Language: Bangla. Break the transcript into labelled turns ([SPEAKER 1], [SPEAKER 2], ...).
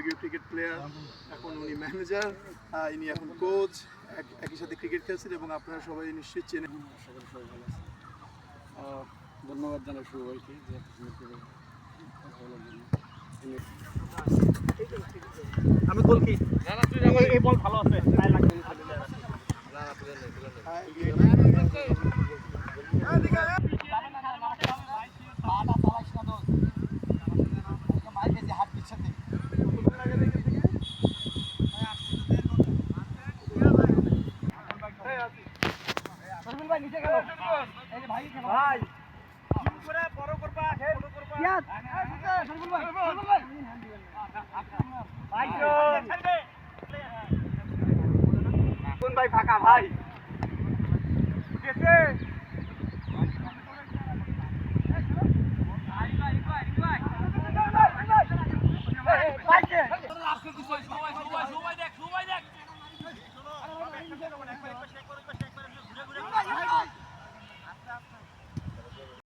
[SPEAKER 1] বিভাগীয় ক্রিকেট প্লেয়ার, এখন উনি ম্যানেজার, ইনি এখন কোচ, একই সাথে ক্রিকেট খেলছেন এবং আপনারা সবাই নিশ্চয়ই চেনেন।
[SPEAKER 2] ধন্যবাদ জানাই শুরু ভাইকে যে
[SPEAKER 3] আমি বল কি এই বল ভালো আছে তাই লাগবে ভাই নিচে গেল এই যে ভাই ভাই করে বড় করবা ছোট করবা ইয়াদ সরবুল ভাই ভাই কোন ভাই ফাঁকা ভাই গেছে ভাই ভাই ভাই ভাই